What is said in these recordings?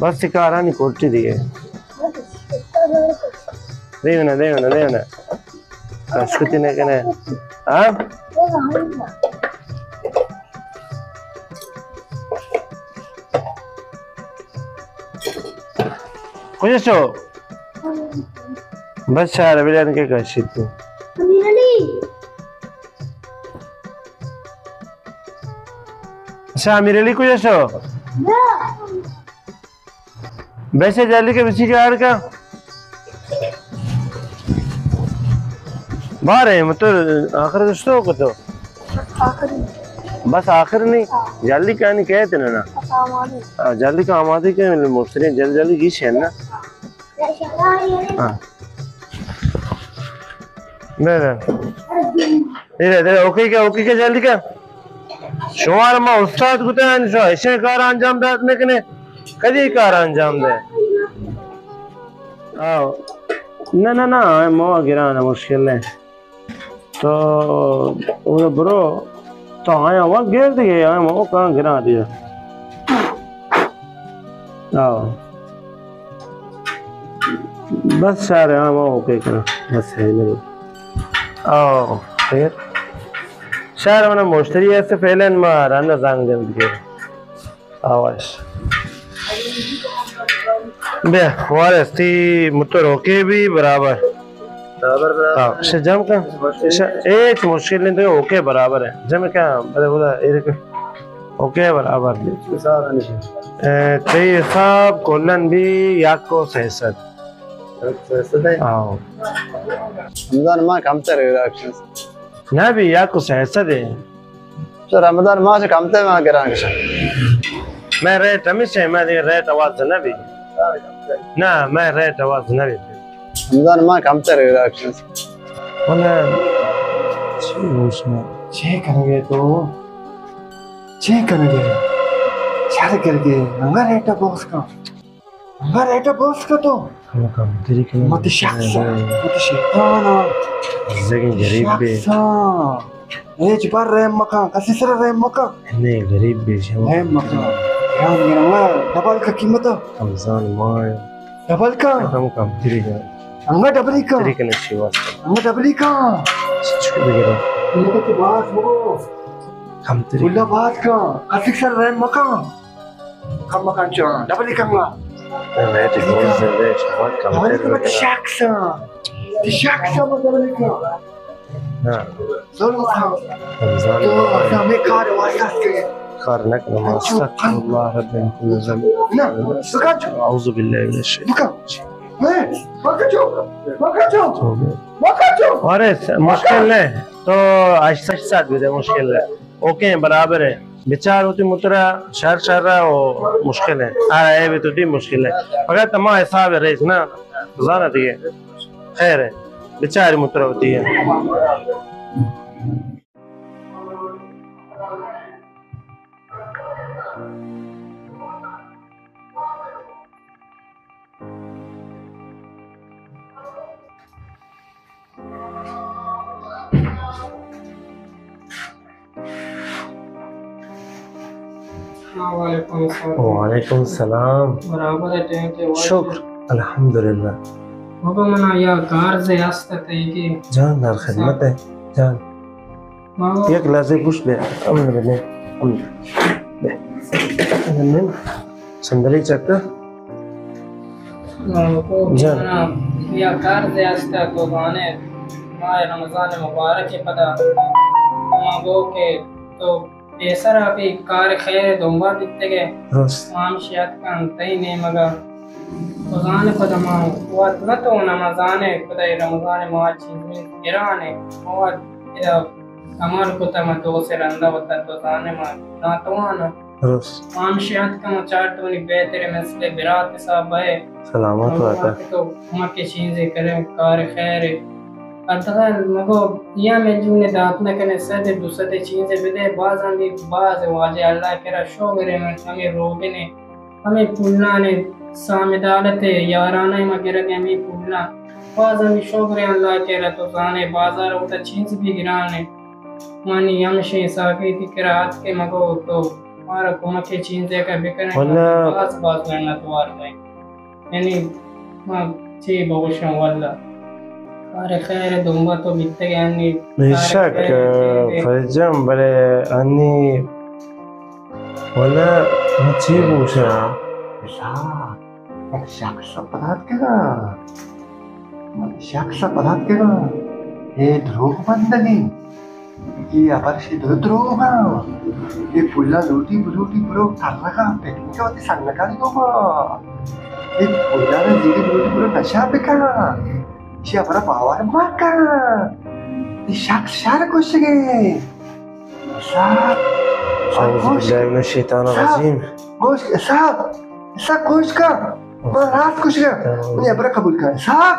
बस सिकारा नहीं कोटी दिए देवना कशकुती ने कने हाँ कुछ सो बस यार बिलान के कशित शामिर अली कुछ सो वैसे जाली के बच्ची के आर का बाहर है मतलब आखिर दोस्तों को तो बस आखिर नहीं जाली का नहीं कहते ना जाली का आमादी के मुश्तरी जल्दी की है ना नहीं ओके क्या जल्दी का शुमार माँ उस्ताद को तो ऐसे कार अंजाम दाने के ने कदी कार अंजाम दे ना मो गिराना मुश्किल है तो वो ब्रो तो आया वहाँ गिर दिए आया मो कहाँ गिरा दिया बस यार हाँ वो ओके करो बस है मेरे फिर शहर मना मुश्तरी ऐसे फैलन मार अंदर जांग जल्द के आवाज़ बे वारस्ती मुत्तर होके भी बराबर जम का एक मुश्किल नहीं तो ओके बराबर है जम क्या बता बोला ओके बराबर कई हिसाब कोलन भी याक को सहसद रमजान माह कम से ना भी याक को सहसद है तो रमजान माह से कम से माह गिरा मैं रेट हमेशा मैं रेट आवाज ना भी ना मैं रेट आवाज ना भी रमजान माह कम से वाला उसमें चेक करेंगे तो चेक करेंगे क्या करेंगे हमारा रेट बॉस का तो कम तेरी के मत शैतान ज़िंदगी गरीब भी एज पर रहे मकान कैसे सर रहे मकान नहीं गरीब भी है मकान यार मेरा डबल का कीमत रमजान माह डबल का कम तेरी का अंगा डबल का तेरी के नशीब अंगा डबल का ये तो बात हो कम तेरी उल्ला बात का कैसे सर रहे मकान कम मकान चोर डबल का मैं तो बोल रहे शाबाश कम तेरी का शख्स डबल का हाँ ज़रूर रमजान तो हमें कार वास्ता के कारनक नमाज़ अल्लाह रब्बल आलमीन ना सुकाच औज़ु बिल्लाहि मिनश शैतानिर रजीम अरे मुश्किल है तो आहिस्ता आहिस्ता भी मुश्किल है ओके बराबर है बिचार होती मुतरा शहर शहर वो मुश्किल है ये भी तो दी मुश्किल है अगर तमाम हिसाब है रईस ना जाना दिए खैर है बेचारी मुतरा होती है वालेकुम सलाम शुक्र अल्हम्दुलिल्लाह या कार से की जान दार खिदमत है जान एक लाजे पुश बे अमन बने अमन संदली चक जान या कार से तो गाने माह रमजान मुबारक के पता मांगो के तो ऐसा अभी कार खैर दोंबा बिकते गए मामशियात का अंतई ने मगा रमजान पदमा वात न तो नमजाने पदई रमजान माह चीज गिराने और इधर कमाल को तम दो से रंदा बता तो जाने मा ना तो आना मामशियात का चार तो नहीं बेहतर मसले बिरात साहब है सलामत होता तो मां के चीजें करें कार खैर अतगल मगो या में जूने दात न कने सदे दूसरे चीजें बिदे बाज आंदी बाज वाजे अल्लाह केरा शोगरे में हमें रोगे ने हमें पुलना ने सामदालते याराना मगरे के हमें पुलना बाज आंदी शोगरे अल्लाह केरा तो जाने बाजार उता चीज भी गिराने मानी यमशे साकी तिकरात के मगो तो मारा कोमा के चीजें का बिकने बाज बाज लेना तो वार में यानी मां ची बहुशा वल्ला अरे खैर दुम्बा तो बीतते गए अन्नी बेशक फरजम बड़े अन्नी वला मच्छी पूछा शख्स पदार्थ के ये ध्रुव बंदनी ये अपर्शी ध्रुव ये पुल्ला लोटी पुरो थाला का पेकिंग का वाली संगकाली को ये पुल्ला ने जीरी लोटी पुरो नशा पे का siapa bawa makan di syar kushge sab billahi minash shaitanir rajim gosh sab gosh ka raat kushge ini abra kabul kar sab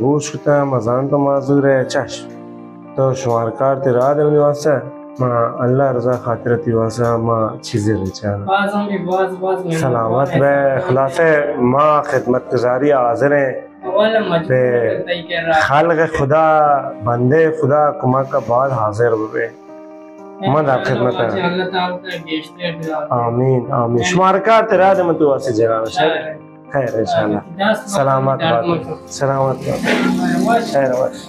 गोश्त का मजान तो माजूर है चश तो शुमार कार तेरा देवनी वास्ता माँ अल्लाह रज़ा खातिरती वासा माँ चीज़ें रिचाना सलामत वे खलासे माँ खिदमत गुजारी हाज़िर हैं पे खालिक़ खुदा बंदे खुदा कुमा का बाद हाज़िर हुए मद आप खिदमत है आमीन आमीन शुमारकार तेरा दे मतु वासे जनाब खैर इंशाल्लाह सलामत खैर वाश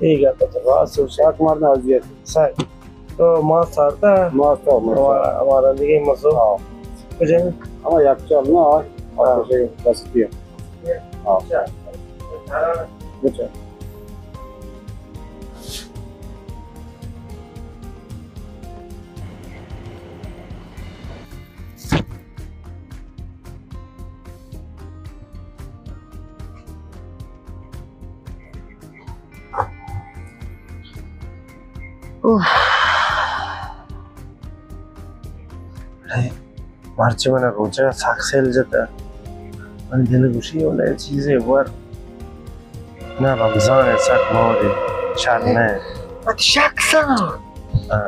ठीक है तो रात शाक मारना अजियत सही तो मां सारता हमारा लिए मसो कुछ हम याक्चल ना और से बस दिया हां अच्छा मार्च में रोजा साक्सेल जता मन दिल खुशी वाला चीजें वर ना रमजान ऐसा मोरे शान है शख्सा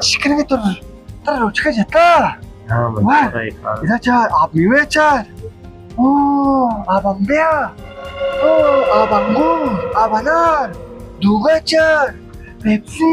शिकन में तो रोज का जता हां मतलब इधर चार आप मीवे चार ओ आप अंबिया ओ आप अंगूर आप अनार दूगा चार पेप्सी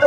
तो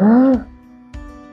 हाँ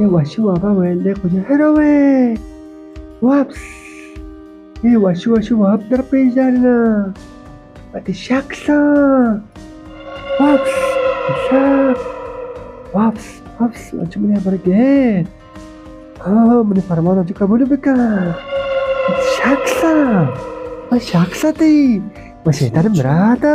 ये वाशी वाबा वेंदे कुछ हेरोवे वापस ये वाशी वाप तर पेश जाना मत शख्सा वापस आज मैंने पर गए हाँ मैंने फरमान जो कबूल बिका शख्सा थी मैं शैतान बराता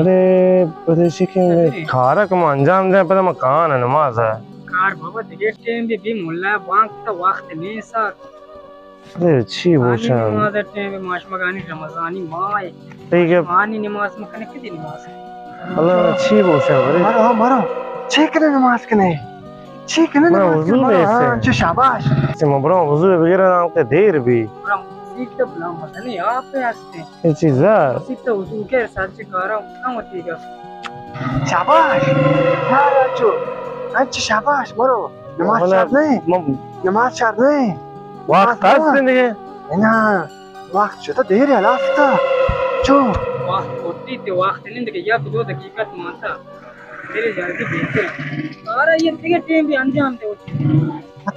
अरे परेशी के खारा को अंजाम दे पर मकान है नमाज है कार बाबा दिगे टेम भी मुल्ला बांक तो वक्त नहीं सर अरे अच्छी बोशा नमाज टेम भी माश मगानी रमजानी माय ठीक है मानी नमाज मखने की नमाज अल्लाह अच्छी बोशा अरे मारो ठीक है नमाज कने ठीक है ना वुजू जो शाबाश से मबरो वुजू वगैरह नाम के देर भी सीखते बुला मत नहीं आप पे हंसते ये चीज है सीखते वुजू के साथ से करा ना होतीगा शाबाश यार अच्छा शाबाश मारो नमाज शर्त नहीं वक्त ताज जिंदगी ना वक्त जो तो देर है लाफ्ता जो वक्त होती थी वक्त नहीं देखिए या 2 दकीकत मानता मेरे जल्दी भेजते अरे ये दिगे टेम भी अंजाम दे मत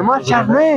नमाज शर्त नहीं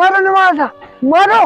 मारो नमाज मारो